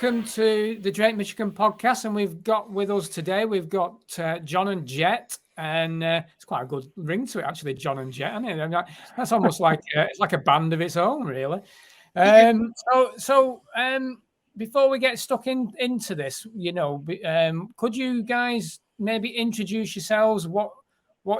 welcome to the Drake Michigan podcast. And we've got with us today, we've got John and Jet. And it's quite a good ring to it, actually, John and Jet, isn't it? That's almost like it's like a band of its own, really. So before we get stuck into this, could you guys maybe introduce yourselves? What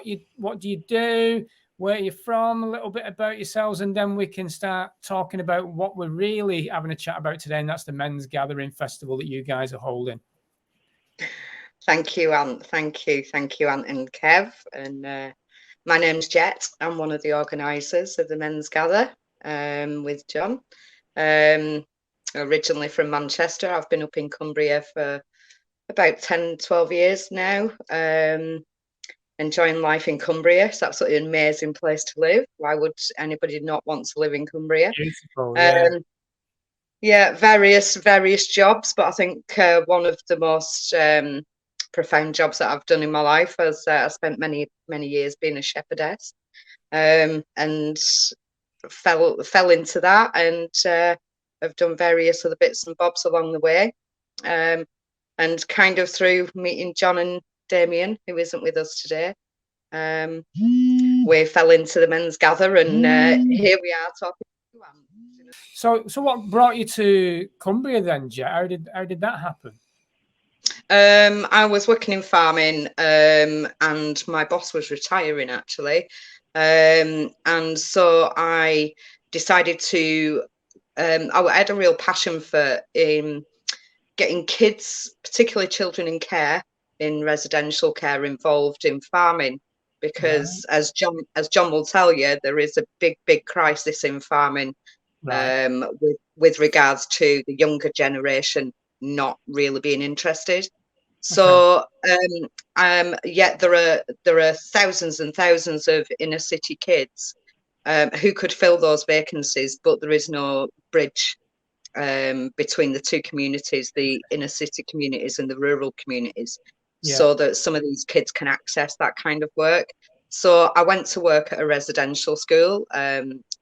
do you do? Where you're from? A little bit about yourselves, and then we can start talking about what we're really having a chat about today, and that's the Men's Gathering Festival that you guys are holding. Thank you, Ant. Thank you, Ant and Kev. And my name's Jet. I'm one of the organisers of the Men's Gather with John. Originally from Manchester. I've been up in Cumbria for about 10, 12 years now. Enjoying life in Cumbria. It's absolutely an amazing place to live. Why would anybody not want to live in Cumbria? Beautiful, yeah. Yeah, various jobs, but I think one of the most profound jobs that I've done in my life is I spent many years being a shepherdess, and fell into that, and have done various other bits and bobs along the way, and kind of through meeting John and Damien, who isn't with us today, we fell into the Men's Gather, and here we are talking. So what brought you to Cumbria then, Jet? How did that happen? I was working in farming, and my boss was retiring actually, and so I decided to. I had a real passion for getting kids, particularly children in care, in residential care, involved in farming, because as John will tell you, there is a big crisis in farming, with regards to the younger generation not really being interested. So yet there are thousands and thousands of inner city kids who could fill those vacancies, but there is no bridge between the two communities, the inner city communities and the rural communities, so that some of these kids can access that kind of work. So I went to work at a residential school,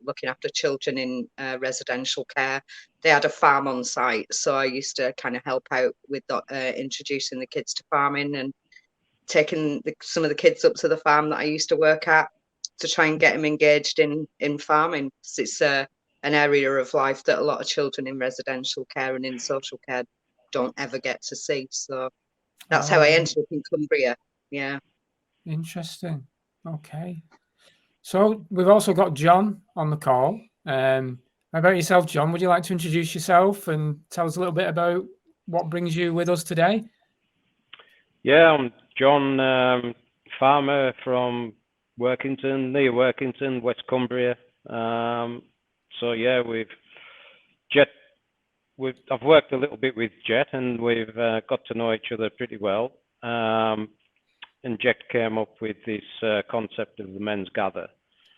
looking after children in residential care. They had a farm on site, so I used to kind of help out with introducing the kids to farming and taking some of the kids up to the farm that I used to work at to try and get them engaged in farming. It's an area of life that a lot of children in residential care and in social care don't ever get to see. So that's how I ended up in Cumbria. Yeah. Interesting. Okay. So we've also got John on the call. How about yourself, John? Would you like to introduce yourself and tell us a little bit about what brings you with us today? Yeah, I'm John, farmer from Workington, near Workington, West Cumbria. So yeah, I've worked a little bit with Jet, and we've got to know each other pretty well. And Jet came up with this concept of the Men's Gather,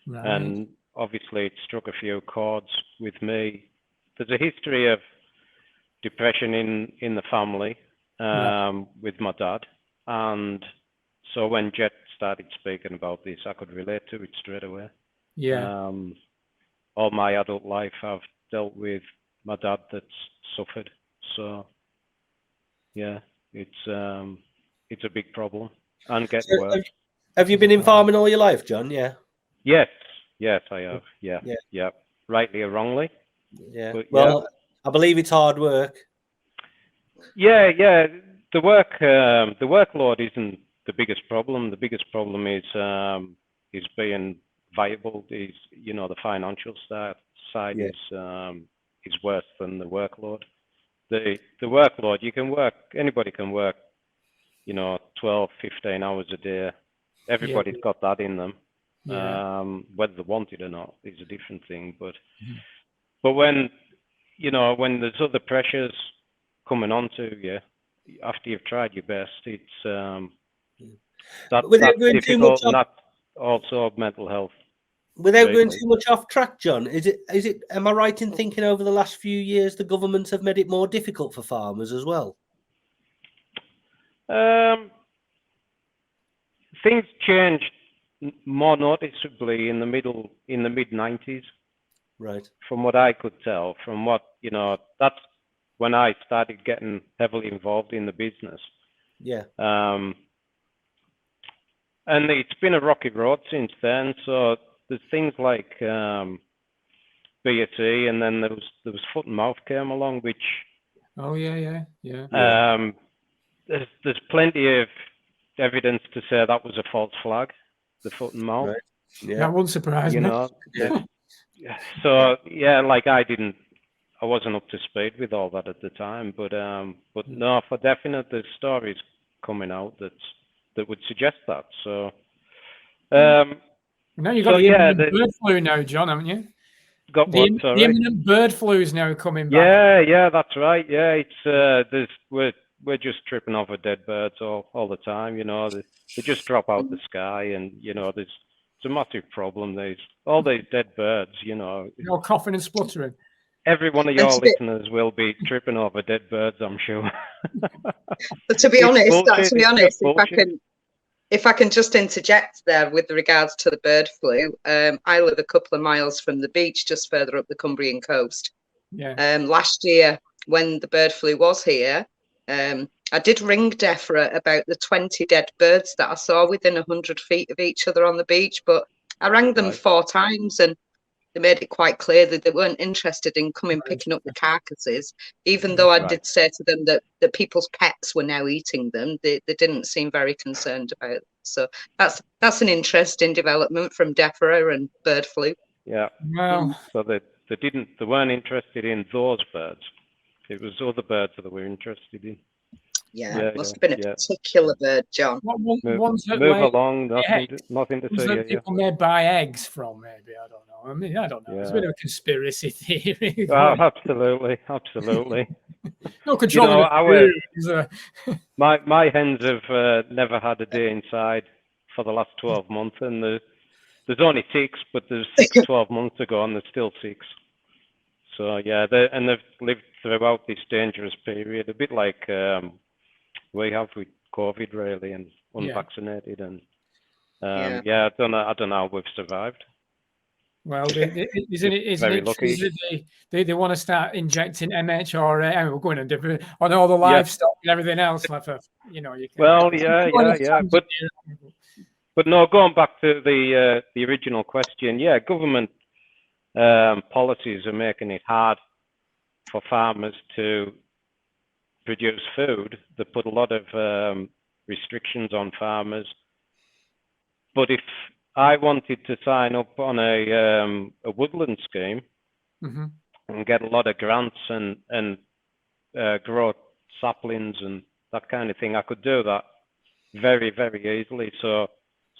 and obviously it struck a few chords with me. There's a history of depression in the family with my dad, and so when Jet started speaking about this, I could relate to it straight away. Yeah. All my adult life, I've dealt with my dad that's suffered. So, yeah, it's a big problem. And get work. Have you been in farming all your life, John? Yeah. Yes, I have. Yeah. Rightly or wrongly. Yeah. But, well, I believe it's hard work. Yeah. The workload isn't the biggest problem. The biggest problem is being viable. Is the financial side is worse than the workload. The workload, you can work. Anybody can work. 12, 15 hours a day. Everybody's got that in them. Whether they want it or not is a different thing. But when there's other pressures coming onto you after you've tried your best, it's that's difficult, and that's also mental health. Without going too much off track, John, is it? Am I right in thinking over the last few years the governments have made it more difficult for farmers as well? Things changed more noticeably in the mid 90s. Right. From what I could tell, from what that's when I started getting heavily involved in the business. Yeah. And it's been a rocky road since then. So there's things like BSE, and then there was foot and mouth came along, which there's plenty of evidence to say that was a false flag, the foot and mouth. Right. Yeah. That wouldn't surprise me. So yeah, like I wasn't up to speed with all that at the time, but no, for definite, there's stories coming out that would suggest that. So now you've got the imminent bird flu now, John, haven't you? Got the imminent bird flu is now coming back. Yeah, that's right. Yeah, it's we're just tripping over dead birds all the time. You know, they just drop out the sky, and you know, it's a massive problem. All these dead birds. You know, you're all coughing and spluttering. Every one of your listeners will be tripping over dead birds, I'm sure. But to be honest, if I can just interject there with regards to the bird flu, I live a couple of miles from the beach, just further up the Cumbrian coast. Yeah. Last year, when the bird flu was here, I did ring DEFRA about the 20 dead birds that I saw within 100 feet of each other on the beach, but I rang them 4 times, and they made it quite clear that they weren't interested in picking up the carcasses, even though I did say to them that people's pets were now eating them. They didn't seem very concerned about it. So that's an interesting development from DEFRA and bird flu. Yeah. Well, so they weren't interested in those birds. It was other birds that they were interested in. Yeah, must have been a particular bird, John. Move along, nothing to say. People may buy eggs from, maybe. I don't know. I mean, I don't know. Yeah. It's a bit of a conspiracy theory. Oh, absolutely. No control of my hens have never had a day inside for the last 12 months, and there's only 6, but there's 6 12 months ago, and there's still 6. So yeah, they've lived throughout this dangerous period, a bit like we have with COVID, really, and unvaccinated, and I don't know how we've survived. Well, isn't it true that they want to start injecting MHRA? I mean, we're going on all the livestock and everything else. Like you can. Well, yeah. But no, going back to the original question, government policies are making it hard for farmers to produce food. They put a lot of restrictions on farmers. But if I wanted to sign up on a woodland scheme and get a lot of grants and grow saplings and that kind of thing, I could do that very, very easily. So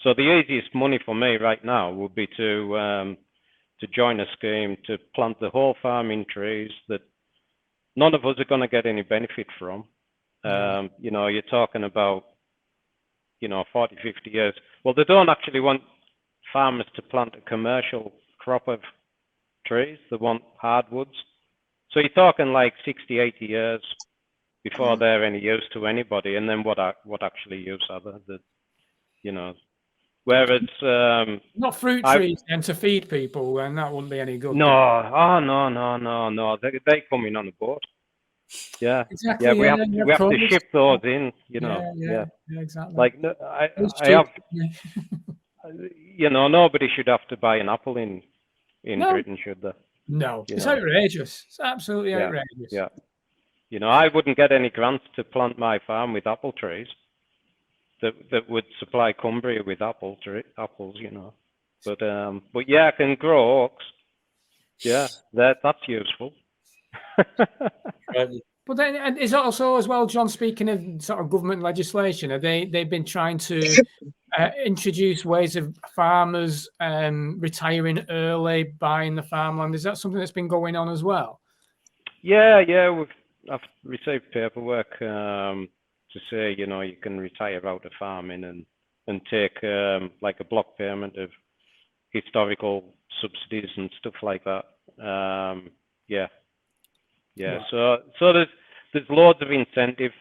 the easiest money for me right now would be to join a scheme to plant the whole farm in trees that none of us are going to get any benefit from. You know, you're talking about 40, 50 years. Well, they don't actually want farmers to plant a commercial crop of trees. They want hardwoods. So you're talking like 60, 80 years before they're any use to anybody. And then what actually use are they? Whereas not fruit trees and to feed people, and that wouldn't be any good. No. They come in on a boat. Yeah, exactly. Yeah, we have to ship those in. Yeah, exactly. Like I have, nobody should have to buy an apple in Britain, should they? No, it's outrageous. It's absolutely outrageous. Yeah. I wouldn't get any grants to plant my farm with apple trees that would supply Cumbria with apples. But yeah, I can grow oaks. Yeah, that's useful. But then, and is also as well, John, speaking of sort of government legislation, they've been trying to introduce ways of farmers retiring early, buying the farmland. Is that something that's been going on as well? Yeah, I've received paperwork to say, you can retire out of farming and take like a block payment of historical subsidies and stuff like that. Yeah. So there's loads of incentive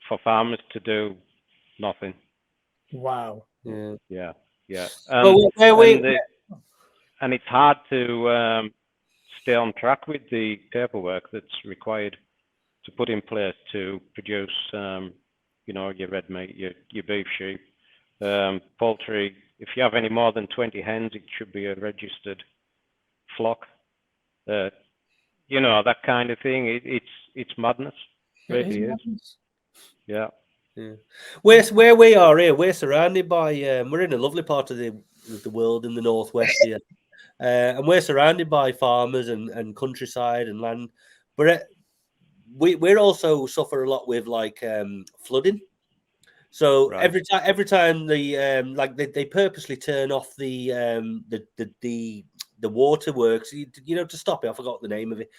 for farmers to do nothing. Wow. Yeah. And it's hard to stay on track with the paperwork that's required put in place to produce, your red meat, your beef, sheep, poultry. If you have any more than 20 hens, it should be a registered flock. That kind of thing. It's madness. It really is. Yeah. Where we are here, we're surrounded by. We're in a lovely part of the world in the northwest here, and we're surrounded by farmers and countryside and land. But we're also suffer a lot with like flooding. So Right. every time they purposely turn off the waterworks, to stop it. I forgot the name of it.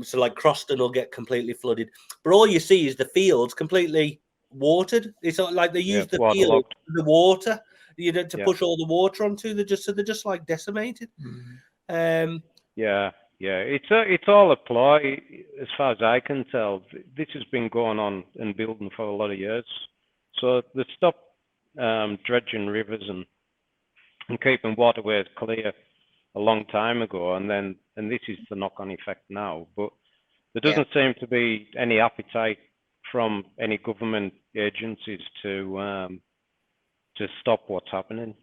So like Croston will get completely flooded, but all you see is the fields completely watered. It's not like they use the field, the water, to push all the water onto. They're just like decimated. Yeah. It's all a ploy, as far as I can tell. This has been going on and building for a lot of years. So they stopped dredging rivers and keeping waterways clear a long time ago, and this is the knock-on effect now. But there doesn't seem to be any appetite from any government agencies to stop what's happening.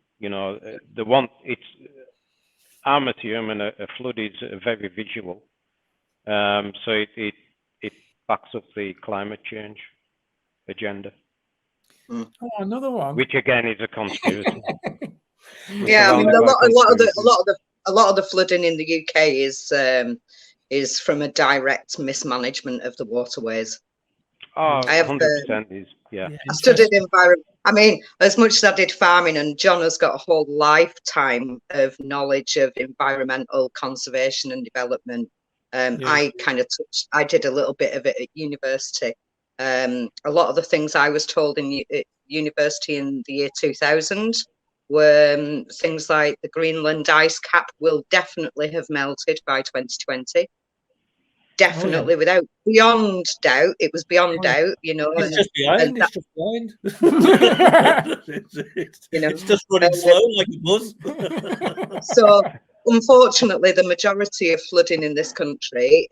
I'm assuming a flood is very visual, so it backs up the climate change agenda. Oh, another one, which again is a conspiracy. Yeah, I mean, a lot of the flooding in the UK is from a direct mismanagement of the waterways. Oh, I have 100% is, yeah. I studied environment. I mean, as much as I did farming, and John has got a whole lifetime of knowledge of environmental conservation and development. I I did a little bit of it at university. A lot of the things I was told in university in the year 2000 were things like the Greenland ice cap will definitely have melted by 2020. Definitely, beyond doubt. It was beyond doubt, It's just behind. It's just behind. It's just running slow like it was. So, unfortunately, the majority of flooding in this country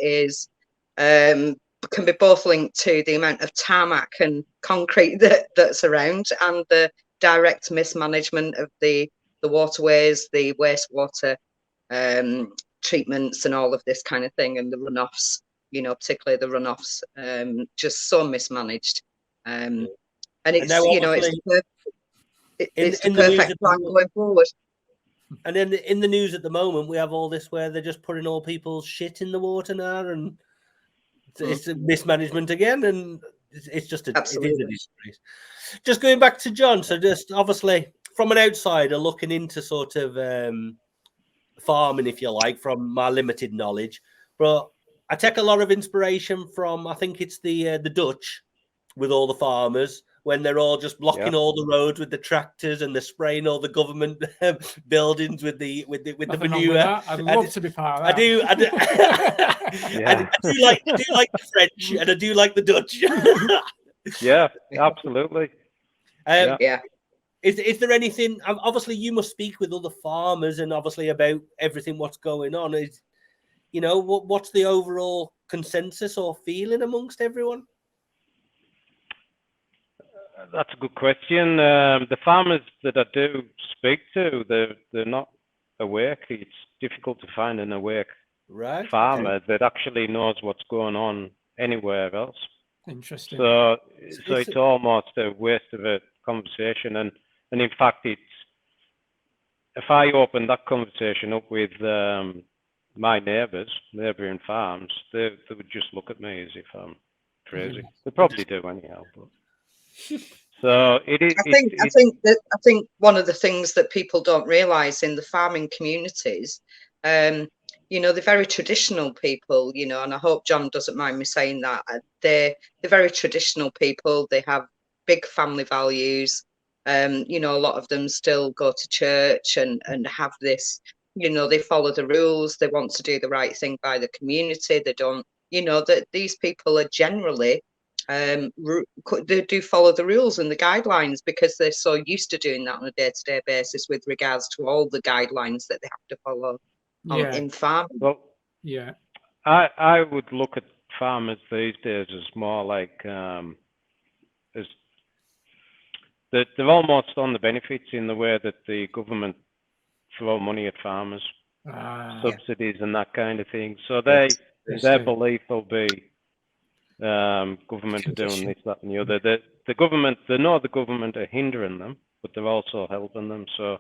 can be both linked to the amount of tarmac and concrete that's around, and the direct mismanagement of the waterways, the wastewater treatments, and all of this kind of thing, and the runoffs. Particularly the runoffs, just so mismanaged, and it's it's the perfect plan going forward. And then in the news at the moment, we have all this where they're just putting all people's shit in the water now, and it's a mismanagement again, and it's just it is a disgrace. Just going back to John, so just obviously from an outsider looking into sort of farming, if you like, from my limited knowledge, but I take a lot of inspiration from, I think it's the Dutch with all the farmers when they're all just blocking all the roads with the tractors and they're spraying all the government buildings with the manure. I'd love to be part of that. I do like the French and I do like the Dutch. Yeah, absolutely. Is there anything? Obviously, you must speak with other farmers and obviously about everything what's going on. What's the overall consensus or feeling amongst everyone? That's a good question. The farmers that I do speak to, they're not awake. It's difficult to find an awake farmer that actually knows what's going on anywhere else. Interesting. So it's almost a waste of a conversation. And in fact, if I open that conversation up with my neighbouring farms, they would just look at me as if I'm crazy. They probably do anyhow. But so it is. I think one of the things that people don't realise in the farming communities, they're very traditional people, and I hope John doesn't mind me saying that. They're very traditional people. They have big family values. A lot of them still go to church and have this. They follow the rules. They want to do the right thing by the community. They don't, that these people are generally, they do follow the rules and the guidelines because they're so used to doing that on a day-to-day basis with regards to all the guidelines that they have to follow in farming. Well, I would look at farmers these days as more like as they're almost on the benefits in the way that the government throw money at farmers, subsidies and that kind of thing. So their belief will be government are doing this, that, and the other. The government, they know the government are hindering them, but they're also helping them. So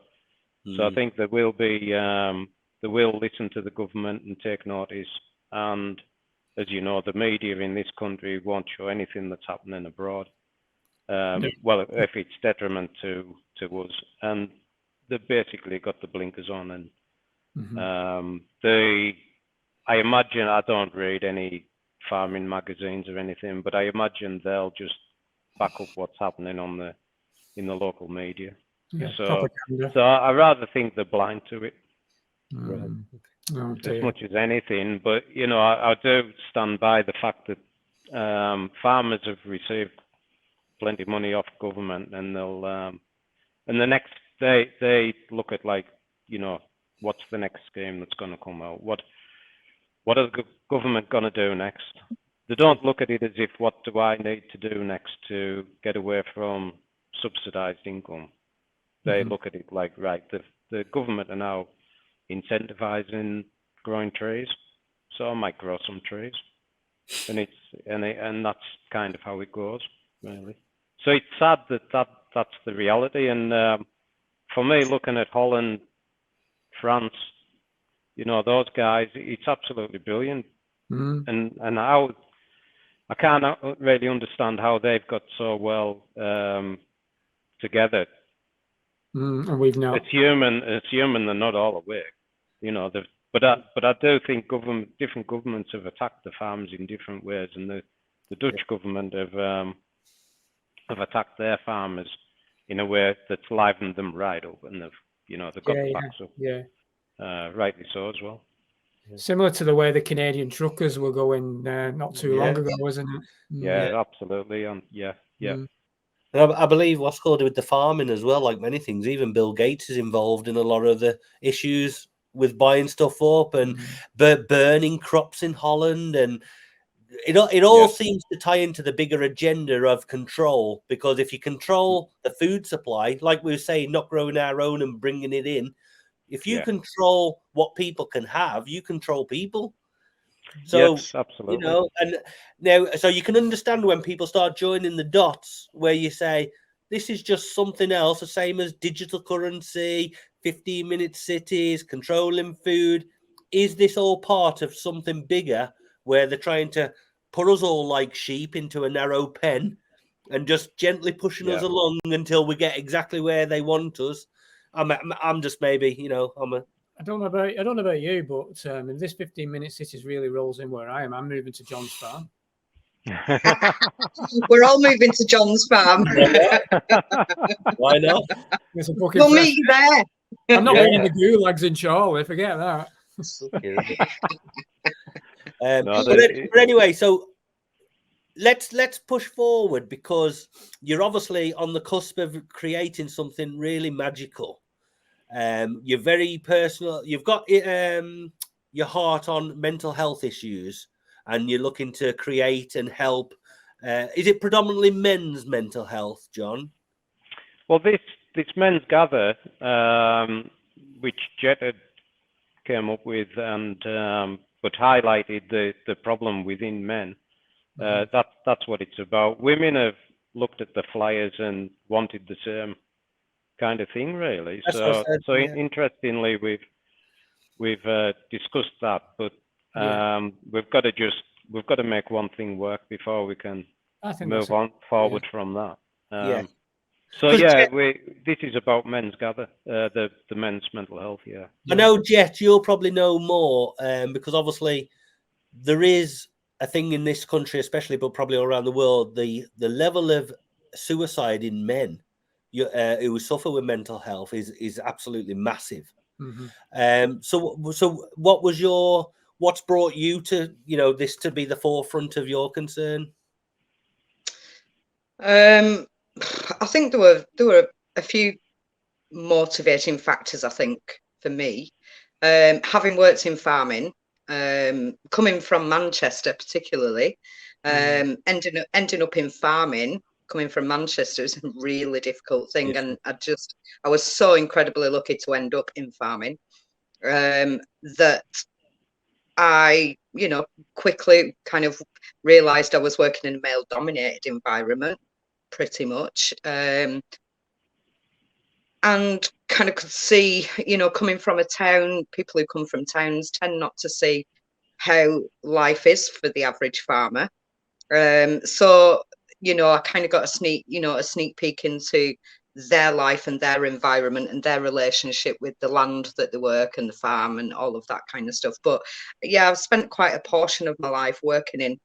I think there will be they will listen to the government and take notice. And as you know, the media in this country won't show anything that's happening abroad. Well, if it's detriment to us, and they've basically got the blinkers on. And I imagine, I don't read any farming magazines or anything, but I imagine they'll just back up what's happening in the local media. So I rather think they're blind to it. As much as anything. But you know, I do stand by the fact that farmers have received plenty of money off government, and they'll and the next they look at, like, you know, what's the next scheme that's going to come out? What are the government going to do next? They don't look at it as if, what do I need to do next to get away from subsidized income? They look at it like, right, the government are now incentivizing growing trees, so I might grow some trees, and that's kind of how it goes, really. So it's sad that's the reality. And for me, looking at Holland, France, you know, those guys, it's absolutely brilliant. And how I can't really understand how they've got so well together. And we've now, it's human, they're not all awake, you know. But I do think different governments have attacked the farms in different ways, and the Dutch government have attacked their farmers in a way that's livened them right up, and they've got the backs up. Rightly so as well. Similar to the way the Canadian truckers were going not too long ago, wasn't it? Yeah, absolutely. And I believe what's called with the farming as well, like many things, even Bill Gates is involved in a lot of the issues with buying stuff up and burning crops in Holland. And it all seems to tie into the bigger agenda of control, because if you control the food supply, like we were saying, not growing our own and bringing it in, if you control what people can have, you control people. So, yes, absolutely. You know, and now, so you can understand when people start joining the dots where you say, this is just something else, the same as digital currency, 15-minute cities, controlling food. Is this all part of something bigger where they're trying to put us all like sheep into a narrow pen and just gently pushing us along until we get exactly where they want us? I'm just maybe, you know, I don't know about you, but if this 15-minute cities really rolls in where I am, I'm moving to John's farm. We're all moving to John's farm. Why not? We'll meet you there. I'm not meeting the gulags in Chorley, forget that. But anyway, so let's push forward, because you're obviously on the cusp of creating something really magical. You're very personal. You've got your heart on mental health issues, and you're looking to create and help. Is it predominantly men's mental health, John? Well, this men's gather, which Jet had came up with, and but highlighted the problem within men. That's what it's about. Women have looked at the flyers and wanted the same kind of thing, really. Interestingly, we've discussed that, but we've got to make one thing work before we can move on forward from that. This is about men's gather, the men's mental health. I know, Jet, you'll probably know more, because obviously there is a thing in this country, especially, but probably all around the world, the level of suicide in men who suffer with mental health is absolutely massive. So what was what's brought you to, you know, this to be the forefront of your concern? I think there were a few motivating factors, I think, for me. Having worked in farming, coming from Manchester particularly, ending up in farming, coming from Manchester is a really difficult thing. And I was so incredibly lucky to end up in farming, that I, quickly kind of realized I was working in a male dominated environment pretty much. And kind of could see, coming from a town, people who come from towns tend not to see how life is for the average farmer. So, I kind of got a sneak peek into their life and their environment and their relationship with the land that they work and the farm and all of that kind of stuff. But yeah, I've spent quite a portion of my life working in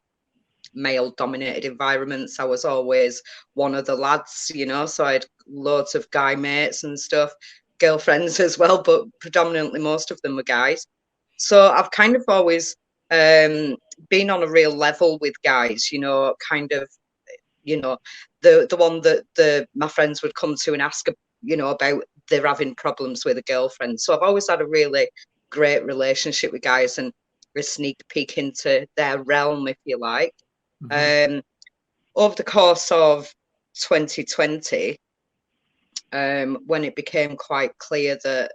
male dominated environments. I was always one of the lads, so I had loads of guy mates and stuff, girlfriends as well, but predominantly most of them were guys. So I've kind of always been on a real level with guys, kind of, the one that my friends would come to and ask, about they're having problems with a girlfriend. So I've always had a really great relationship with guys and a sneak peek into their realm, if you like. Over the course of 2020, when it became quite clear that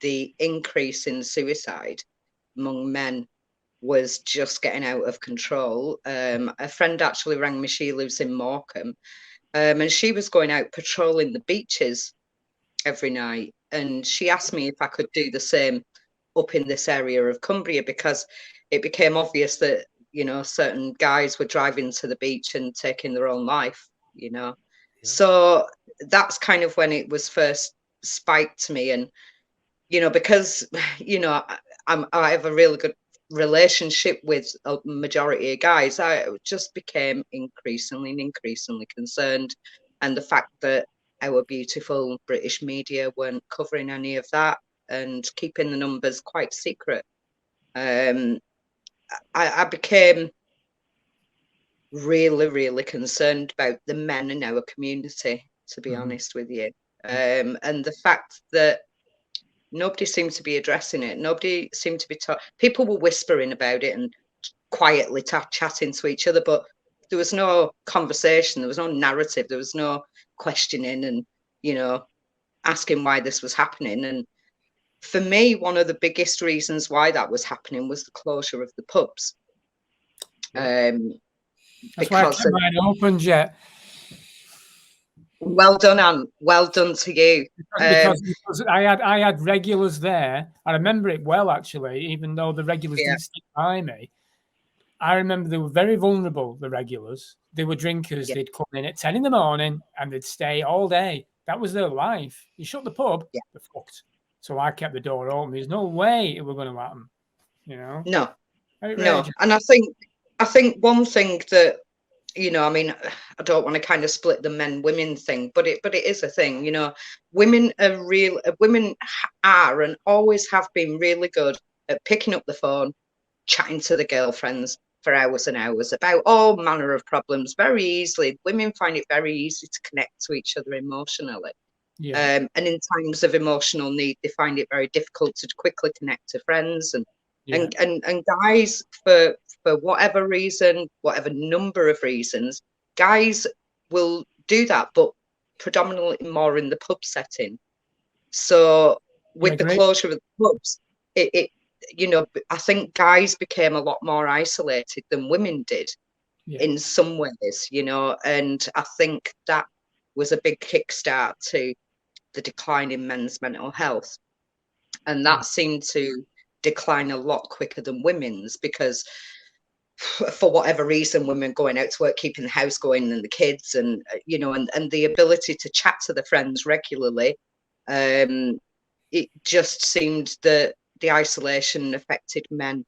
the increase in suicide among men was just getting out of control, a friend actually rang me. She lives in Morecambe, and she was going out patrolling the beaches every night, and she asked me if I could do the same up in this area of Cumbria, because it became obvious that certain guys were driving to the beach and taking their own life, So that's kind of when it was first spiked to me. And, because, I have a really good relationship with a majority of guys, I just became increasingly concerned. And the fact that our beautiful British media weren't covering any of that and keeping the numbers quite secret, I became really concerned about the men in our community, to be honest with you. And the fact that nobody seemed to be addressing it. Nobody seemed to be people were whispering about it and quietly chatting to each other, but there was no conversation, there was no narrative, there was no questioning and, asking why this was happening. And for me, one of the biggest reasons why that was happening was the closure of the pubs. That's why I kept mine open, Jet. Well done, Anne. Well done to you. Because I had regulars there. I remember it well, actually, even though the regulars didn't stick by me. I remember they were very vulnerable, the regulars. They were drinkers. They'd come in at 10 in the morning and they'd stay all day. That was their life. You shut the pub, they're fucked. So I kept the door open. There's no way it was going to happen, No. And I think one thing that, I don't want to kind of split the men-women thing, but it is a thing, women are and always have been really good at picking up the phone, chatting to the girlfriends for hours and hours about all manner of problems very easily. Women find it very easy to connect to each other emotionally. And in times of emotional need, they find it very difficult to quickly connect to friends and guys, for whatever reason, whatever number of reasons, guys will do that, but predominantly more in the pub setting. So with the closure of the pubs, I think guys became a lot more isolated than women did in some ways, and I think that was a big kickstart to the decline in men's mental health. And that seemed to decline a lot quicker than women's, because for whatever reason, women going out to work, keeping the house going and the kids and, and the ability to chat to the friends regularly. It just seemed that the isolation affected men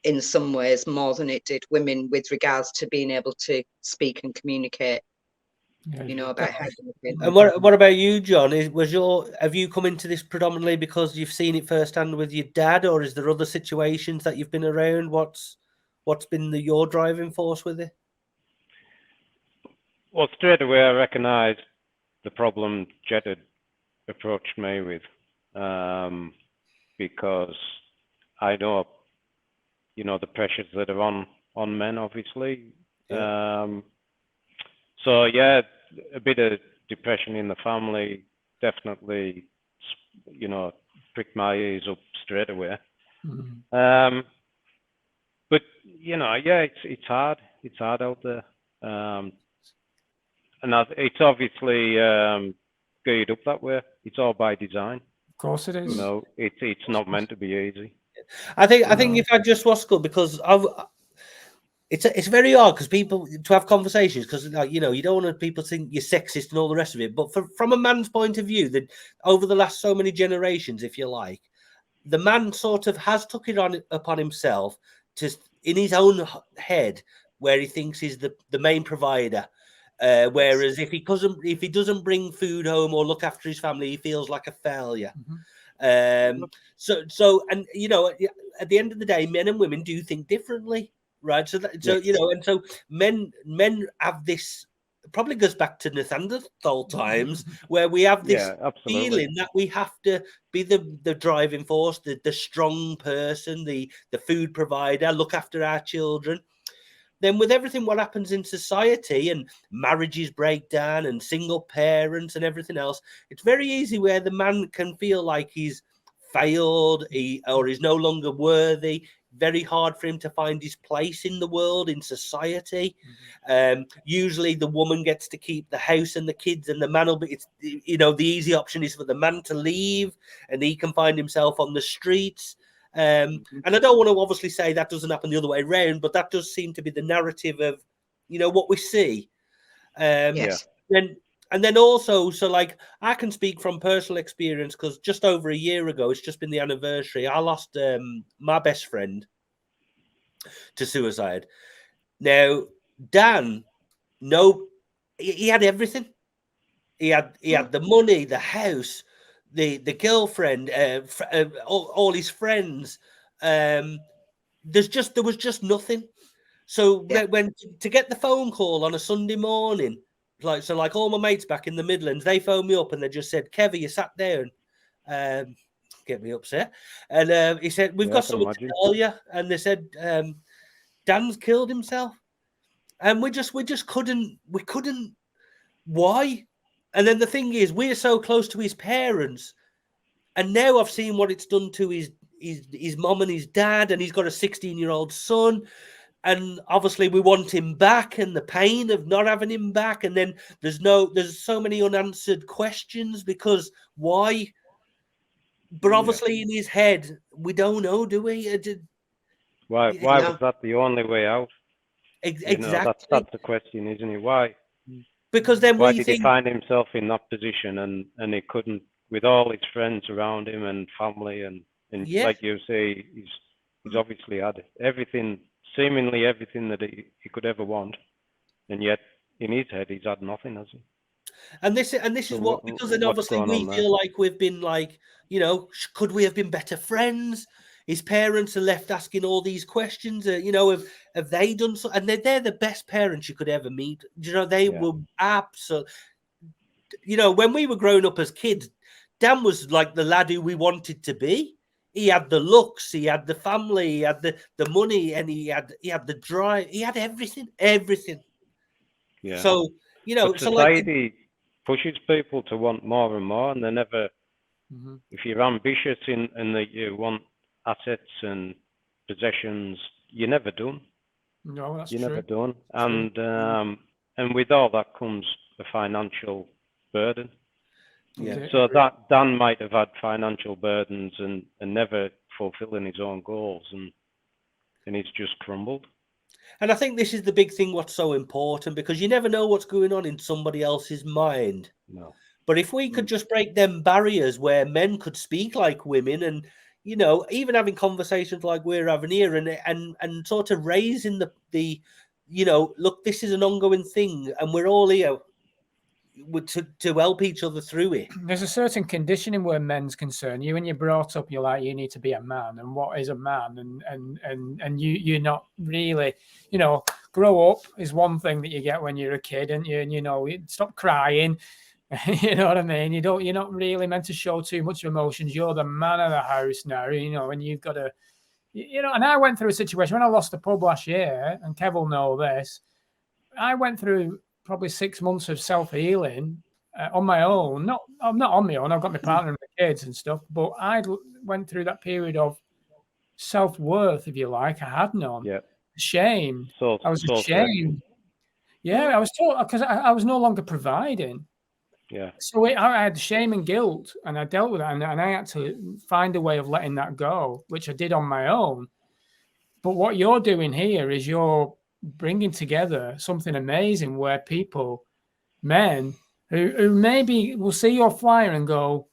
in some ways more than it did women with regards to being able to speak and communicate. About how. And what about you, John? Have you come into this predominantly because you've seen it firsthand with your dad, or is there other situations that you've been around? What's been your driving force with it? Well, straight away I recognised the problem Jet had approached me with, because I know the pressures that are on men, obviously. Yeah. So yeah, a bit of depression in the family definitely, pricked my ears up straight away. But yeah, it's hard. It's hard out there, and it's obviously geared up that way. It's all by design. Of course it is. It's not meant to be easy. I think if I just was good, because it's very hard because people to have conversations, because you don't want people to think you're sexist and all the rest of it. But from a man's point of view, that over the last so many generations, if you like, the man sort of has took it upon himself to, in his own head, where he thinks he's the main provider. Whereas if he doesn't bring food home or look after his family, he feels like a failure. So and at the end of the day, men and women do think differently, right? So men have this, probably goes back to Neanderthal times, where we have this feeling that we have to be the driving force, the strong person, the food provider, look after our children. Then with everything what happens in society and marriages break down and single parents and everything else, it's very easy where the man can feel like he's failed, or he's no longer worthy. Very hard for him to find his place in the world, in society. Usually the woman gets to keep the house and the kids, and the man will be, the easy option is for the man to leave and he can find himself on the streets. And I don't want to obviously say that doesn't happen the other way around, but that does seem to be the narrative of, what we see. Yes. And then also, so like I can speak from personal experience, because just over a year ago, it's just been the anniversary, I lost my best friend to suicide. Now, Dan, he had everything. He had the money, the house, the girlfriend, all his friends. There was just nothing. So when to get the phone call on a Sunday morning, like all my mates back in the Midlands, they phoned me up and they just said, "Kevin, you sat down." Get me upset. And he said, "We've got something to tell you." And they said, "Dan's killed himself." And we just couldn't. Why? And then the thing is, we're so close to his parents, and now I've seen what it's done to his mom and his dad, and he's got a 16-year-old son, and obviously we want him back, and the pain of not having him back, and then there's so many unanswered questions, because why? But obviously in his head, we don't know, do we? Why was that the only way out? Exactly. That's the question, isn't it? Why? Because then why did he find himself in that position, and he couldn't, with all his friends around him and family, and like you say, he's obviously had everything, seemingly everything that he could ever want, and yet in his head he's had nothing, has he? And this is what, because then obviously we feel like we've been like, could we have been better friends? His parents are left asking all these questions. Have they done so? And they're the best parents you could ever meet. They were absolute. When we were growing up as kids, Dan was like the lad who we wanted to be. He had the looks, he had the family, he had the money, and he had the drive. He had everything. Yeah. So but society pushes people to want more and more, and they never. If you're ambitious and that you want assets and possessions, you're never done. No, that's true. You're never done. And with all that comes a financial burden. Yeah. So that Dan might have had financial burdens and never fulfilling his own goals, and he's just crumbled. And I think this is the big thing, what's so important, because you never know what's going on in somebody else's mind. No. But if we could just break them barriers where men could speak like women, and even having conversations like we're having here, and sort of raising the look, this is an ongoing thing, and we're all here to help each other through it. There's a certain conditioning where men's concerned. When you're brought up, you're like, you need to be a man, and what is a man? And you're not really, grow up is one thing that you get when you're a kid, and you stop crying. You know what I mean? You're not really meant to show too much emotions. You're the man of the house now, and you've got to, you know, and I went through a situation when I lost the pub last year, and Kev will know this. I went through probably 6 months of self-healing on my own. I'm not on my own. I've got my partner and my kids and stuff, but I went through that period of self-worth, if you like. I had none. Yeah. Shame. I was ashamed. Yeah, I was told because I was no longer providing. Yeah. So I had shame and guilt, and I dealt with that, and I had to find a way of letting that go, which I did on my own. But what you're doing here is you're bringing together something amazing where people, men, who maybe will see your flyer and go,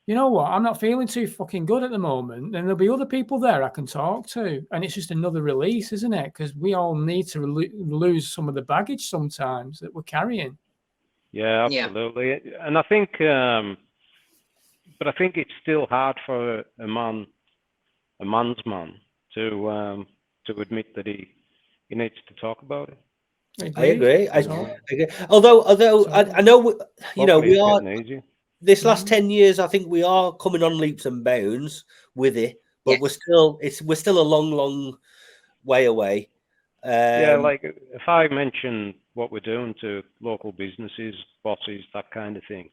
you know what, I'm not feeling too fucking good at the moment. And there'll be other people there I can talk to. And it's just another release, isn't it? Because we all need to lose some of the baggage sometimes that we're carrying. Yeah, absolutely. Yeah. And I think, but I think it's still hard for a man's man to admit that he needs to talk about it. I agree. I agree. Although I know, you know, we are this last 10 years. I think we are coming on leaps and bounds with it, but we're still a long way away. Yeah, like if I mention what we're doing to local businesses, bosses, that kind of thing,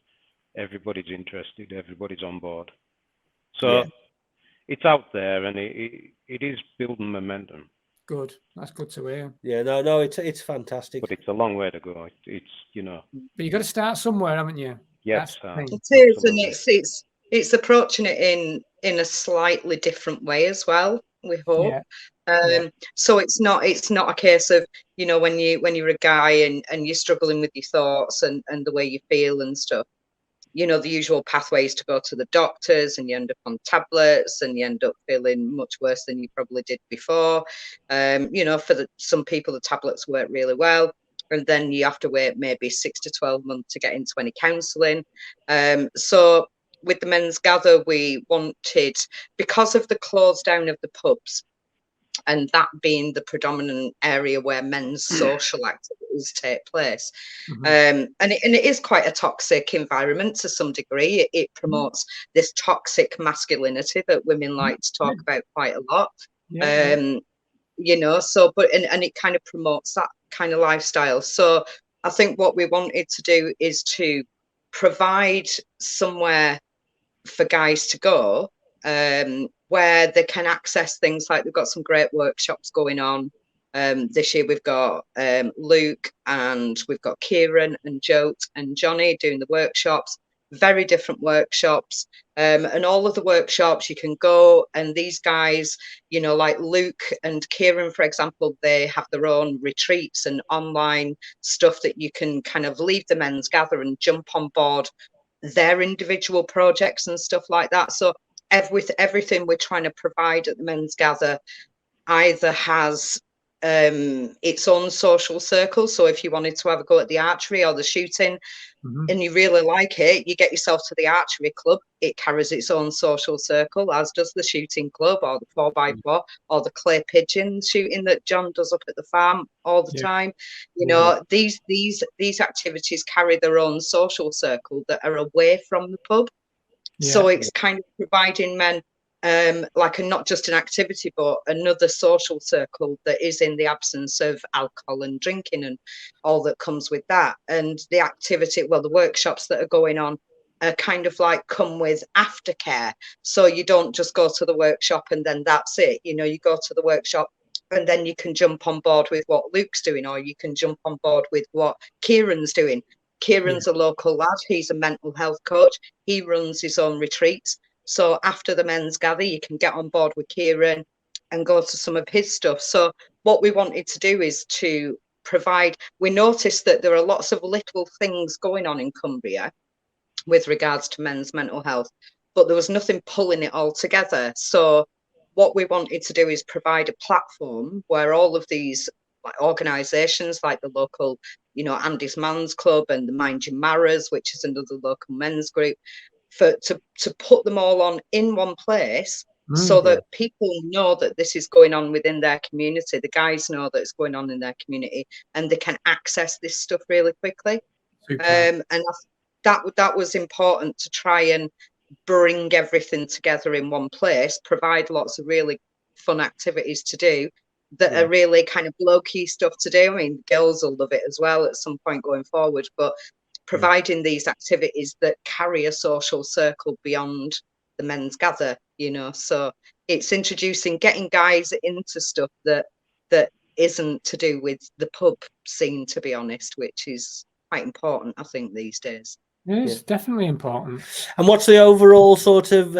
everybody's interested, everybody's on board. So it's out there, and it is building momentum. Good. That's good to hear. Yeah, no, it's fantastic. But it's a long way to go. It's you know. But you got to start somewhere, haven't you? Yes, it is, and it's approaching it in a slightly different way as well. We hope. So it's not a case of, you know, when you're a guy and you're struggling with your thoughts and the way you feel and stuff, you know, the usual pathways to go to the doctors, and you end up on tablets, and you end up feeling much worse than you probably did before. You know, for some people, the tablets work really well, and then you have to wait maybe 6 to 12 months to get into any counselling. So with the Men's Gather, we wanted, because of the close down of the pubs, and that being the predominant area where men's social activities take place. And it is quite a toxic environment to some degree. It promotes this toxic masculinity that women like to talk about quite a lot. You know, so, but, and it kind of promotes that kind of lifestyle. So I think what we wanted to do is to provide somewhere for guys to go, where they can access things like, we've got some great workshops going on. This year we've got Luke, and we've got Kieran and Jote and Johnny doing the workshops, very different workshops. And all of the workshops you can go, and these guys, you know, like Luke and Kieran, for example, they have their own retreats and online stuff that you can kind of leave the Men's Gather and jump on board their individual projects and stuff like that. So everything we're trying to provide at the Men's Gather either has its own social circle. So if you wanted to have a go at the archery or the shooting, and you really like it, you get yourself to the archery club. It carries its own social circle, as does the shooting club, or the 4x4, or the clay pigeon shooting that John does up at the farm all the time. You know, these activities carry their own social circle that are away from the pub. So it's kind of providing men like not just an activity, but another social circle that is in the absence of alcohol and drinking and all that comes with that. And the activity, well, the workshops that are going on are kind of like come with aftercare. So you don't just go to the workshop and then that's it. You know, you go to the workshop and then you can jump on board with what Luke's doing, or you can jump on board with what Kieran's doing. Kieran's a local lad. He's a mental health coach. He runs his own retreats. So after the Men's Gather, you can get on board with Kieran and go to some of his stuff. So what we wanted to do is to provide, we noticed that there are lots of little things going on in Cumbria with regards to men's mental health, but there was nothing pulling it all together. So what we wanted to do is provide a platform where all of these organisations, like the local, you know, Andy's Man's Club and the Mind Your Maras, which is another local men's group, to put them all on in one place, so that people know that this is going on within their community. The guys know that it's going on in their community, and they can access this stuff really quickly. And that was important, to try and bring everything together in one place, provide lots of really fun activities to do that are really kind of low-key stuff to do. I mean, girls will love it as well at some point going forward, but providing these activities that carry a social circle beyond the men's gather, so it's introducing, getting guys into stuff that isn't to do with the pub scene, to be honest, which is quite important, I think, these days. It is definitely important. And what's the overall sort of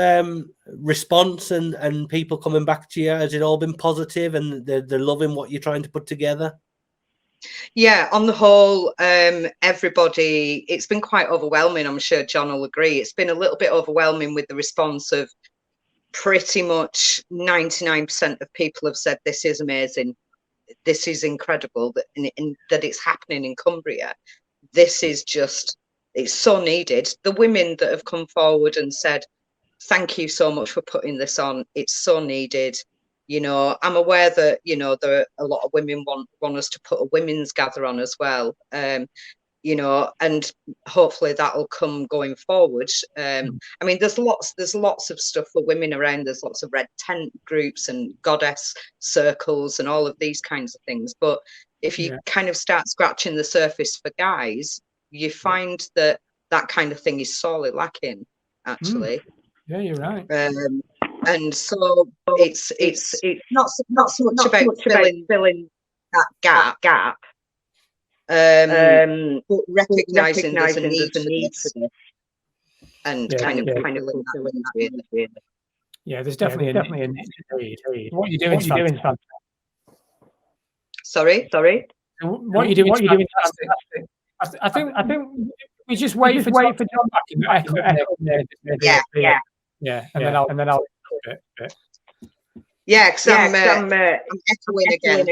response and people coming back to you? Has it all been positive and they're loving what you're trying to put together? Yeah, on the whole, everybody, it's been quite overwhelming. I'm sure John will agree. It's been a little bit overwhelming with the response of pretty much 99% of people have said, this is amazing. This is incredible that it's happening in Cumbria. This is just, it's so needed. The women that have come forward and said, thank you so much for putting this on. It's so needed. I'm aware that, there are a lot of women want us to put a women's gather on as well. And hopefully that'll come going forward. I mean, there's lots of stuff for women around. There's lots of red tent groups and goddess circles and all of these kinds of things. But if you kind of start scratching the surface for guys, you find that kind of thing is sorely lacking, actually. Yeah, you're right. And so it's not so much about filling that gap. But recognizing there's a need for this, and kind of fulfilling that really. Yeah, there's definitely a need. What you're doing is fantastic. Sorry. What you're doing is fantastic. I think we just wait for John back in the echo. Yeah, and then I'll. Yeah, because I'm echoing again.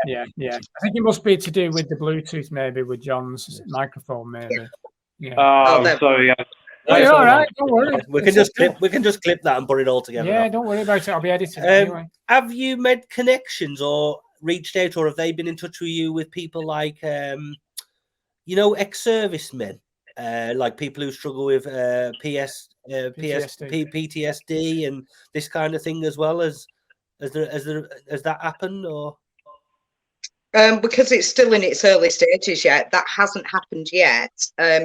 Yeah. I think it must be to do with the Bluetooth, maybe with John's microphone, maybe. Yeah. Sorry. Yeah. Oh, you're all right. Don't worry. We can just clip that and put it all together. Yeah, don't worry about it. I'll be editing anyway. Have you made connections or reached out, or have they been in touch with you with people like, ex-servicemen, like people who struggle with PTSD and this kind of thing as well? Has that happened, or? Because it's still in its early stages yet, that hasn't happened yet,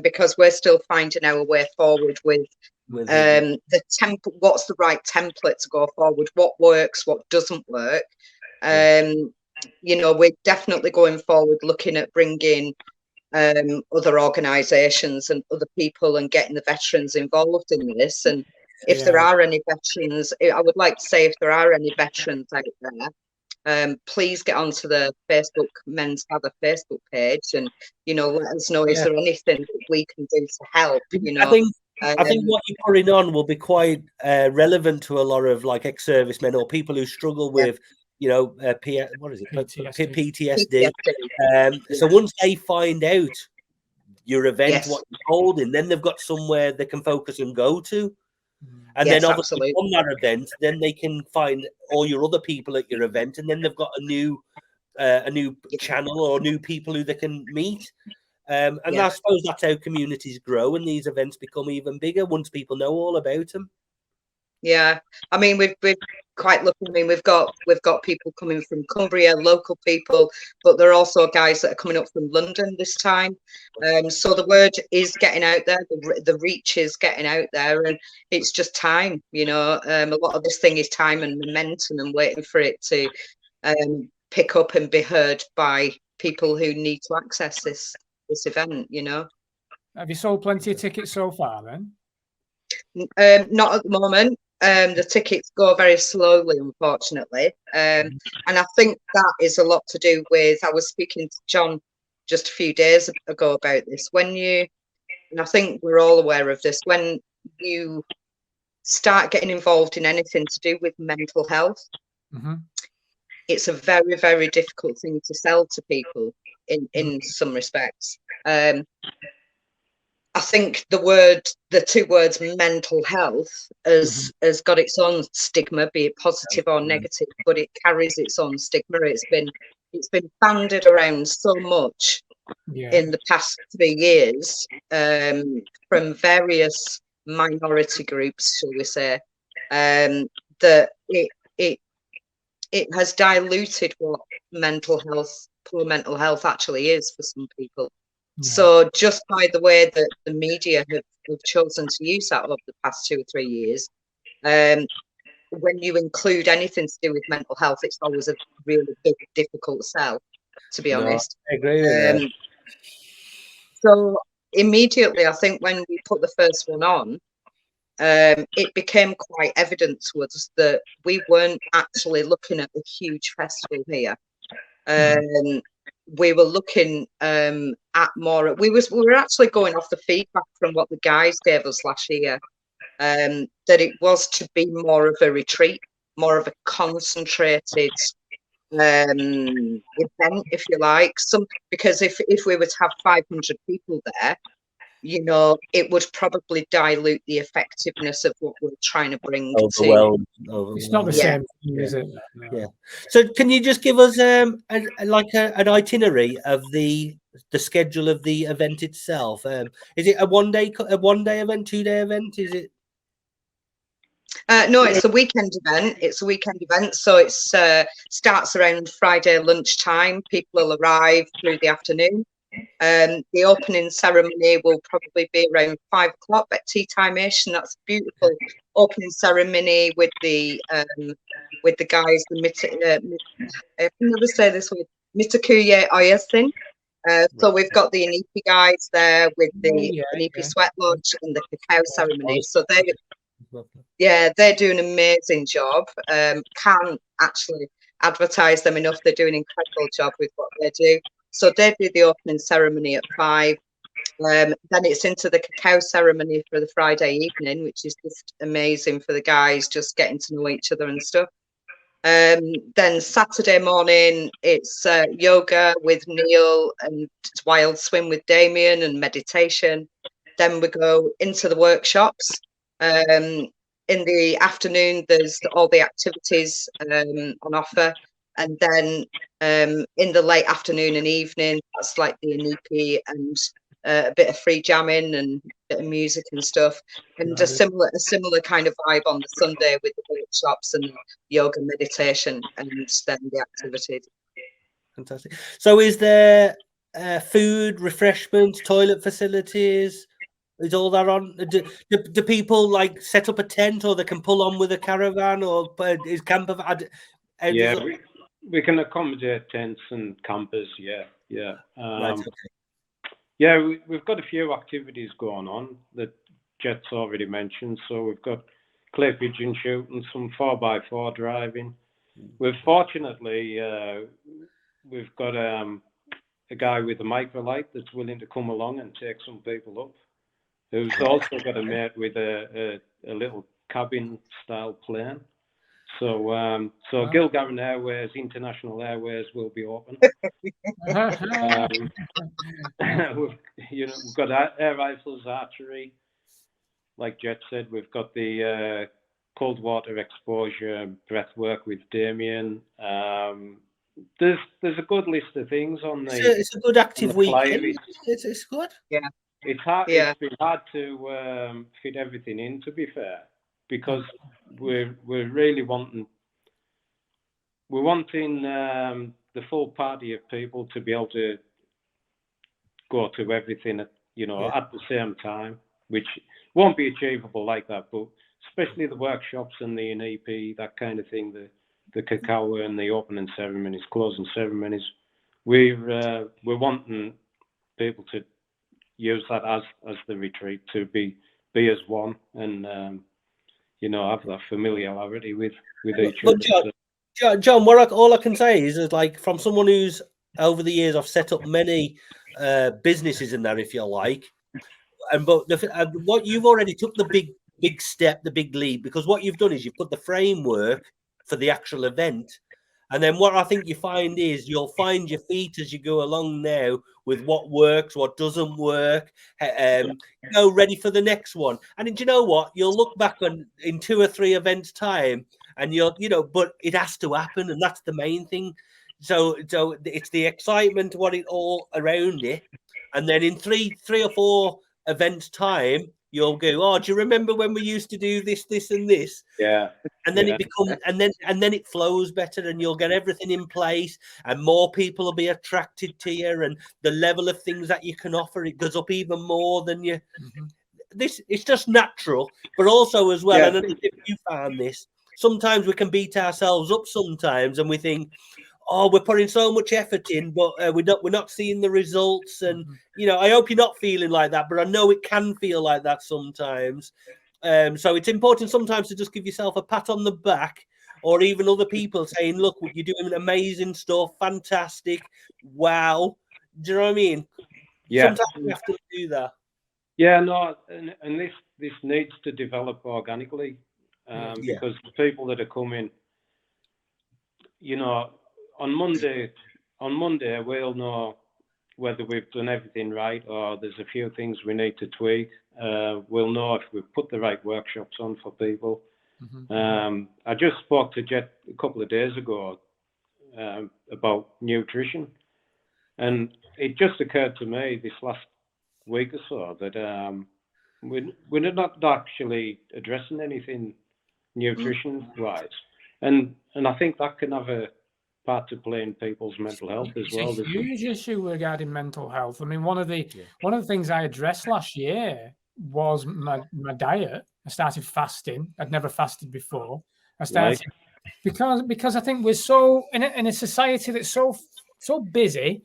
because we're still finding our way forward with the what's the right template to go forward, what works, what doesn't work. We're definitely going forward looking at bringing other organisations and other people and getting the veterans involved in this. And if there are any veterans, I would like to say, if there are any veterans out there, please get onto the Facebook Men's Gather Facebook page and let us know, is there anything that we can do to help? I think what you're putting on will be quite relevant to a lot of like ex-servicemen or people who struggle with PTSD. So once they find out your event, what you're holding, then they've got somewhere they can focus and go to. And then obviously from that event, then they can find all your other people at your event, and then they've got a new channel or new people who they can meet. I suppose that's how communities grow and these events become even bigger once people know all about them. Yeah, I mean, we've quite lucky. I mean, we've got people coming from Cumbria, local people, but there are also guys that are coming up from London this time. So the word is getting out there, the reach is getting out there, and it's just time. A lot of this thing is time and momentum, and waiting for it to pick up and be heard by people who need to access this event. Have you sold plenty of tickets so far then? Not at the moment. The tickets go very slowly, unfortunately. And I think that is a lot to do with, I was speaking to John just a few days ago about this. And I think we're all aware of this, when you start getting involved in anything to do with mental health, it's a very, very difficult thing to sell to people in some respects. I think the two words mental health has got its own stigma, be it positive or negative, but it carries its own stigma. It's been bandied around so much in the past 3 years from various minority groups, shall we say, that it has diluted what poor mental health actually is for some people. Yeah. So just by the way that the media have chosen to use that over the past 2 or 3 years, when you include anything to do with mental health, it's always a really big, difficult sell, to be honest. I agree with that. So immediately, I think when we put the first one on, it became quite evident to us that we weren't actually looking at a huge festival here. We were looking at more. We were actually going off the feedback from what the guys gave us last year. That it was to be more of a retreat, more of a concentrated event, if you like. Because if we were to have 500 people there, you know, it would probably dilute the effectiveness of what we're trying to bring to. It's not the same thing, is it? No. Yeah. So can you just give us an itinerary of the schedule of the event itself? Is it a one day event, 2-day event? Is it? No, it's a weekend event. So it starts around Friday lunchtime. People will arrive through the afternoon. The opening ceremony will probably be around 5 o'clock at tea time-ish, and that's a beautiful opening ceremony with the guys. I can never say this word. Mitakuye Oyasin. So we've got the Inipi guys there with the Inipi Sweat Lodge and the cacao ceremony. So they're doing an amazing job. Can't actually advertise them enough. They do an incredible job with what they do. So they do the opening ceremony at 5. Then it's into the cacao ceremony for the Friday evening, which is just amazing for the guys, just getting to know each other and stuff. Then Saturday morning, it's yoga with Neil and wild swim with Damien and meditation. Then we go into the workshops. In the afternoon, there's all the activities on offer. And then in the late afternoon and evening, that's like the Inipi and a bit of free jamming and a bit of music and stuff. And a similar kind of vibe on the Sunday with the workshops and yoga, meditation, and then the activities. Fantastic. So is there food, refreshments, toilet facilities? Is all that on? Do people like set up a tent, or they can pull on with a caravan, or is camper? Yeah, we can accommodate tents and campers. Yeah. Right, okay. Yeah, we've got a few activities going on that Jet's already mentioned. So we've got clay pigeon shooting, some 4x4 driving. Fortunately, we've got a guy with a microlight that's willing to come along and take some people up, who's also got a mate with a little cabin-style plane. So Gilgarren Airways, International Airways will be open. We've got air rifles, archery. Like Jet said, we've got the cold water exposure, breath work with Damien. There's a good list of things on the. It's a good active weekend. It's good. Yeah. It's hard. Yeah. It's been hard to fit everything in, to be fair, because we're really wanting the full party of people to be able to go to everything at the same time, which won't be achievable like that. But especially the workshops and the NEP, that kind of thing, the cacao and the opening ceremonies, closing ceremonies, we're wanting people to use that as the retreat, to be as one and have that familiarity with each other. John, all I can say is like, from someone who's over the years, I've set up many businesses in there, if you like, but what you've already took the big step, the big leap, because what you've done is you've put the framework for the actual event. And then what I think you find is you'll find your feet as you go along now with what works, what doesn't work, ready for the next one. And do you know what? You'll look back in 2 or 3 events time, and but it has to happen, and that's the main thing. So it's the excitement, what it all around it, and then in 3 or 4 events time, you'll go, oh, do you remember when we used to do this, this, and this? Yeah. And then Yeah. it becomes, and then it flows better, and you'll get everything in place, and more people will be attracted to you, and the level of things that you can offer, it goes up even more than you. This, it's just natural, but also as well, and I don't know if you found this, sometimes we can beat ourselves up sometimes, and we think, oh, we're putting so much effort in, but we're not seeing the results. And you know, I hope you're not feeling like that, but I know it can feel like that sometimes. So it's important sometimes to just give yourself a pat on the back, or even other people saying, look, you're doing amazing stuff, fantastic, wow. Do you know what I mean? Yeah. Sometimes you have to do that. Yeah, no, and this needs to develop organically, because the people that are coming, you know, on Monday we'll know whether we've done everything right or there's a few things we need to tweak. We'll know if we've put the right workshops on for people. I just spoke to Jet a couple of days ago about nutrition, and it just occurred to me this last week or so that we're not actually addressing anything nutrition-wise, and I think that can have a part to play in people's mental health as well. It's a huge issue regarding mental health. I mean, one of the things I addressed last year was my diet. I started fasting. I'd never fasted before. I started because I think we're so in a society that's so busy.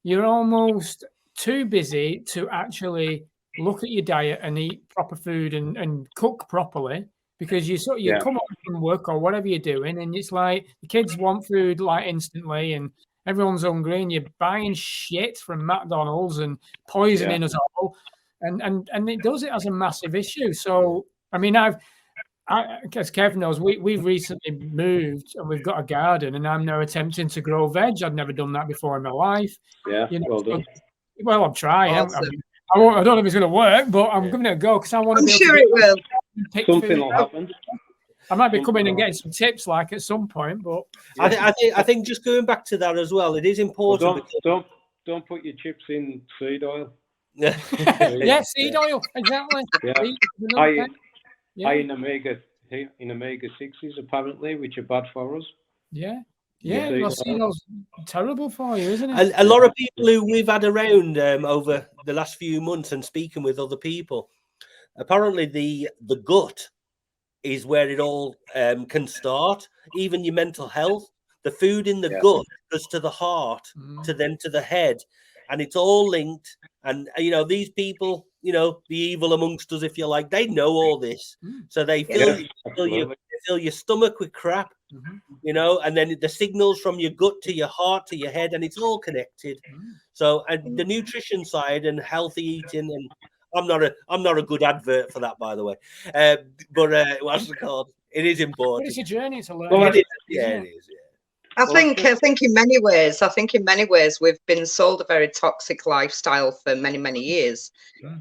You're almost too busy to actually look at your diet and eat proper food and cook properly, because you come home from work or whatever you're doing, and it's like the kids want food like instantly, and everyone's hungry, and you're buying shit from McDonald's and poisoning us all, and it does it as a massive issue. So I mean, as Kevin knows, we've recently moved and we've got a garden, and I'm now attempting to grow veg. I'd never done that before in my life. Yeah, you know, well done. Well, I'm trying. Awesome. I don't know if it's going to work, but I'm giving it a go because I want to be able sure to it will. Something will happen. I might be coming and getting some tips like at some point, but I think just going back to that as well, it is important. Well, don't put your chips in seed oil. Yeah, seed oil, exactly. Yeah. High in omega 6s apparently, which are bad for us. Yeah. Well, seed oil's terrible for you, isn't it? A lot of people who we've had around over the last few months and speaking with other people, apparently the gut is where it all can start. Even your mental health, the food in the gut goes to the heart, to the head, and it's all linked. And you know, these people, you know, the evil amongst us, if you like, they know all this, so they fill your stomach with crap, you know, and then the signals from your gut to your heart to your head, and it's all connected. So, and the nutrition side and healthy eating, and I'm not a good advert for that, by the way, but what's it called? It is important. But it's a journey to learn. Well, it is. Yeah. I think in many ways we've been sold a very toxic lifestyle for many years,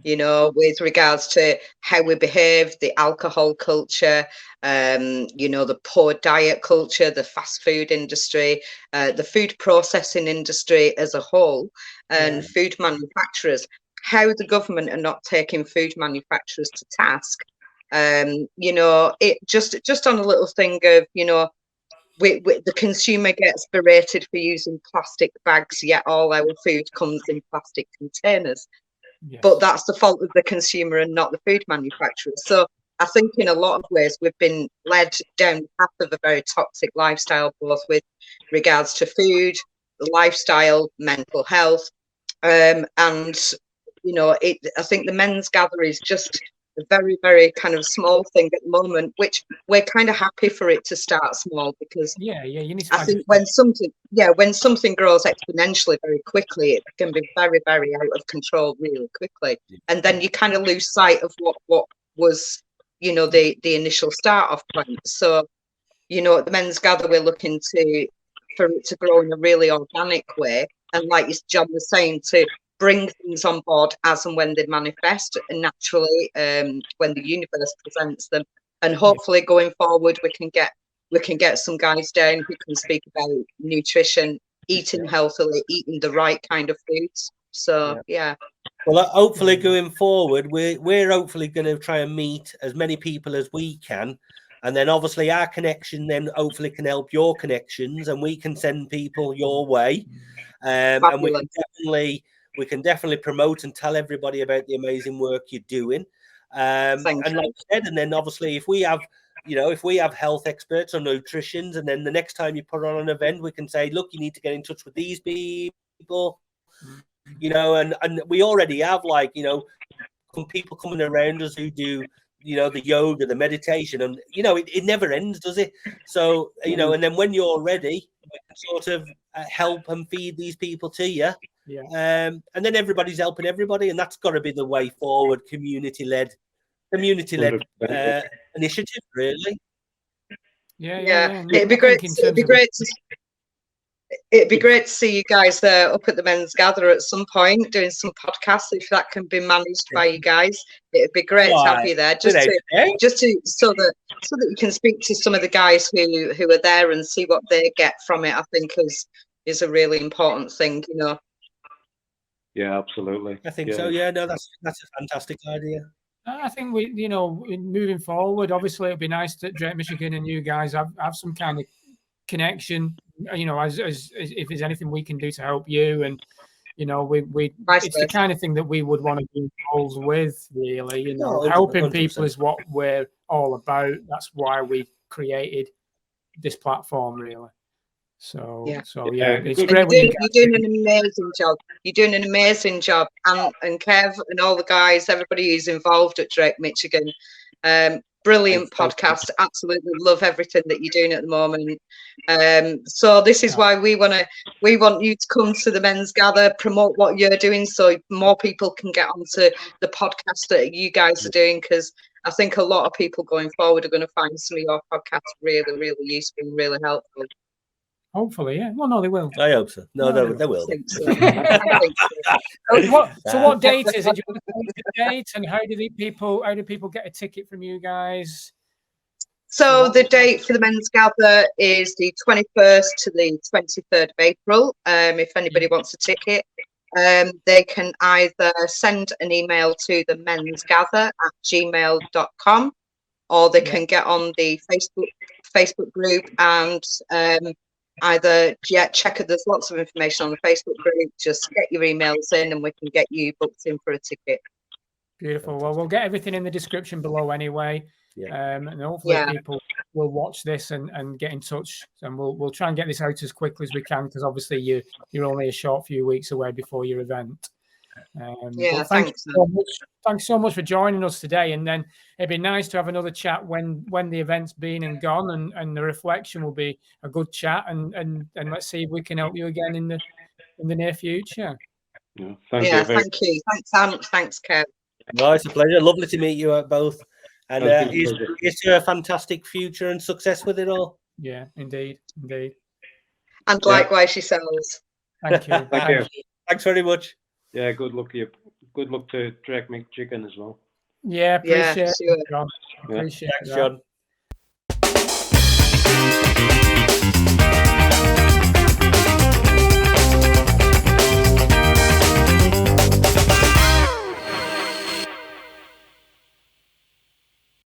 you know, with regards to how we behave, the alcohol culture, you know, the poor diet culture, the fast food industry, the food processing industry as a whole, and food manufacturers. How the government are not taking food manufacturers to task. You know, it just on a little thing of, you know, the consumer gets berated for using plastic bags, yet all our food comes in plastic containers. But that's the fault of the consumer and not the food manufacturers. So I think in a lot of ways we've been led down the path of a very toxic lifestyle, both with regards to food, lifestyle, mental health, and you know, I think the men's gather is just a very kind of small thing at the moment, which we're kind of happy for it to start small, because you need to I think when something grows exponentially very quickly, it can be very out of control really quickly, and then you kind of lose sight of what was, you know, the initial start off point. So, you know, at the men's gather, we're looking for it to grow in a really organic way, and like John was saying, to bring things on board as and when they manifest, and naturally when the universe presents them. And hopefully going forward we can get some guys down who can speak about nutrition, eating healthily, eating the right kind of foods, So yeah. Well, hopefully going forward, we're hopefully going to try and meet as many people as we can, and then obviously our connection then hopefully can help your connections, and we can send people your way, and we can definitely promote and tell everybody about the amazing work you're doing. And like I said, and then obviously if we have health experts or nutritionists, and then the next time you put on an event, we can say, look, you need to get in touch with these people. And we already have some people coming around us who do, the yoga, the meditation, and, it never ends, does it? So, and then when you're ready, we can sort of help and feed these people to you. Yeah. And then everybody's helping everybody, and that's got to be the way forward, community-led initiative, really. Yeah. It'd be great. It'd be great to see you guys up at the Men's Gather at some point doing some podcasts, if that can be managed by you guys. It'd be great to have you there, so that you can speak to some of the guys who are there and see what they get from it. I think is a really important thing, Yeah, absolutely. I think so. Yeah, no, that's a fantastic idea. I think moving forward, obviously it'd be nice that Drake, Michigan, and you guys have some kind of connection. As if there's anything we can do to help you, and it's the kind of thing that we would want to be involved with. Really, helping 100%. People is what we're all about. That's why we created this platform, really. So it's great. You're doing an amazing job. You're doing an amazing job, and Kev and all the guys, everybody who's involved at Drake, Michigan. Brilliant podcast. Absolutely love everything that you're doing at the moment. So this is why we want you to come to the Men's Gather, promote what you're doing, so more people can get onto the podcast that you guys are doing. Because I think a lot of people going forward are going to find some of your podcasts really, really useful and really helpful. Hopefully, yeah. Well, no, they will. I hope so. No, they will. I think so. What date is it? Do you want to tell the date, and how do people get a ticket from you guys? So the date for the Men's Gather is the 21st to the 23rd of April. If anybody wants a ticket, they can either send an email to the mensgather@gmail.com, or they can get on the Facebook group and either check it. There's lots of information on the Facebook group. Just get your emails in, and we can get you booked in for a ticket. Beautiful. Well, we'll get everything in the description below anyway. And hopefully people will watch this and get in touch, and we'll try and get this out as quickly as we can, because obviously you're only a short few weeks away before your event. Thanks so much for joining us today, and then it'd be nice to have another chat when the event's been and gone, and the reflection will be a good chat, and let's see if we can help you again in the near future. Thank you. Thanks, Ant. Thanks, Kev. No, it's a pleasure. Lovely to meet you both. And it's a fantastic future and success with it all. Yeah, indeed. And likewise yourselves. Thank you. Thank you. Thanks very much. Yeah, good luck to you. Good luck to Drake Michigan as well. Yeah, appreciate it, sure. John. Appreciate Thanks, John.